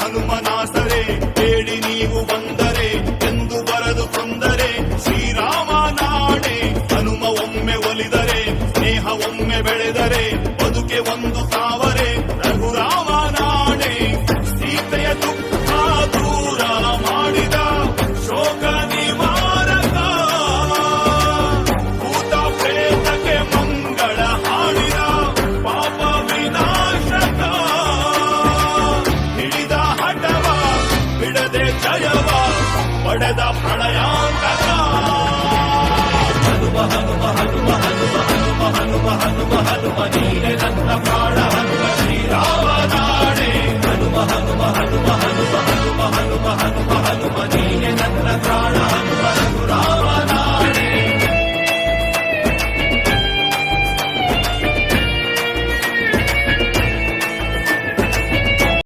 ಹನುಮನಾಸರೆ ಬೇಡಿ ನೀವು ಬಂದರೆ ಎಂದು ಬರದು ತೊಂದರೆ ಶ್ರೀರಾಮ ನಾಡೆ ಹನುಮ ಒಮ್ಮೆ ಒಲಿದರೆ ಸ್ನೇಹ ಒಮ್ಮೆ ಬೆಳೆದರೆ ಬದುಕೆ ಒಂದು ತಾವರೆ ರಘುರಾಮ ನಾಡೆ ಸೀತೆಯ ದುಃಖ ದೂರ ಮಾಡಿದ ಶೋಕ ನಿವಾರಕ ಭೂತ ಪ್ರೇತಕ್ಕೆ ಮಂಗಳ ಹಾಡಿದ ಪಾಪ ವಿನಾಶಕ ಹಿಡಿದ ಹಠವ ಬಿಡದೆ ಜಯವ ಪಡೆದ ಪ್ರಳಯಾಂತಕ ಹನುಮ ಹನುಮ ಹನುಮ ಹನುಮ ಹನುಮ ಹನುಮ ಹನುಮ ಹನುಮ ನೀನೆ ನನ್ನ ಪ್ರಾಣ ಹನುಮ ಶ್ರೀರಾಮ ನಾಡೆ